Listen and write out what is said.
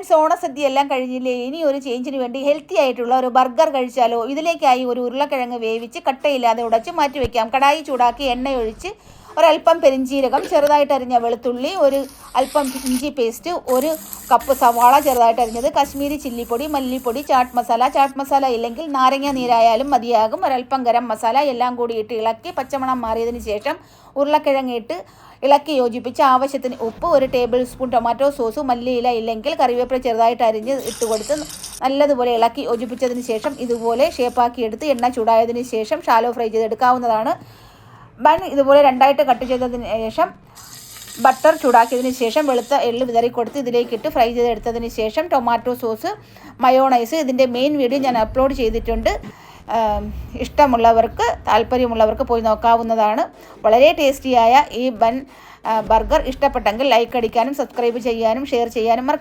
Friends, ഓണസദ്യ എല്ലാം കഴിഞ്ഞില്ലേ? ഇനി ഒരു ചേഞ്ചിന് വേണ്ടി ഹെൽത്തി ആയിട്ടുള്ള ഒരു ബർഗർ കഴിച്ചാലോ? ഇതിലേക്കായി ഒരു ഉരുളക്കിഴങ്ങ് വേവിച്ച് കട്ടയില്ലാതെ ഉടച്ച് മാറ്റി വയ്ക്കാം. കടായി ചൂടാക്കി എണ്ണയൊഴിച്ച് ഒരല്പം പെരിഞ്ചീരകം, ചെറുതായിട്ട് അരിഞ്ഞ വെളുത്തുള്ളി, ഒരു അല്പം ഇഞ്ചി പേസ്റ്റ്, ഒരു കപ്പ് സവാള ചെറുതായിട്ട് അരിഞ്ഞത്, കശ്മീരി ചില്ലിപ്പൊടി, മല്ലിപ്പൊടി, ചാട്ട് മസാല ഇല്ലെങ്കിൽ നാരങ്ങ നീരായാലും മതിയാകും, ഒരല്പം ഗരം മസാല എല്ലാം കൂടി ഇട്ട് ഇളക്കി പച്ചമണം മാറിയതിന് ശേഷം ഉരുളക്കിഴങ്ങ് ഇട്ട് ഇളക്കി യോജിപ്പിച്ച് ആവശ്യത്തിന് ഉപ്പ്, ഒരു ടേബിൾ സ്പൂൺ ടൊമാറ്റോ സോസ്, മല്ലിയില ഇല്ലെങ്കിൽ കറിവേപ്പില ചെറുതായിട്ട് അരിഞ്ഞ് ഇട്ട് കൊടുത്ത് നല്ലതുപോലെ ഇളക്കി യോജിപ്പിച്ചതിന് ശേഷം ഇതുപോലെ ഷേപ്പാക്കി എടുത്ത് എണ്ണ ചൂടായതിന് ശേഷം ഷാലോ ഫ്രൈ ചെയ്തെടുക്കാവുന്നതാണ്. ബൺ ഇതുപോലെ രണ്ടായിട്ട് കട്ട് ചെയ്തതിന് ശേഷം ബട്ടർ ചൂടാക്കിയതിന് ശേഷം വെളുത്ത എള്ള് വിതറി കൊടുത്ത് ഇതിലേക്കിട്ട് ഫ്രൈ ചെയ്തെടുത്തതിന് ശേഷം ടൊമാറ്റോ സോസ്, മയോണൈസ്, ഇതിൻ്റെ മെയിൻ വീഡിയോ ഞാൻ അപ്ലോഡ് ചെയ്തിട്ടുണ്ട്. ഇഷ്ടമുള്ളവർക്ക്, താല്പര്യമുള്ളവർക്ക് പോയി നോക്കാവുന്നതാണ്. വളരെ ടേസ്റ്റിയായ ഈ ബർഗർ ഇഷ്ടപ്പെട്ടെങ്കിൽ ലൈക്ക് അടിക്കാനും സബ്സ്ക്രൈബ് ചെയ്യാനും ഷെയർ ചെയ്യാനും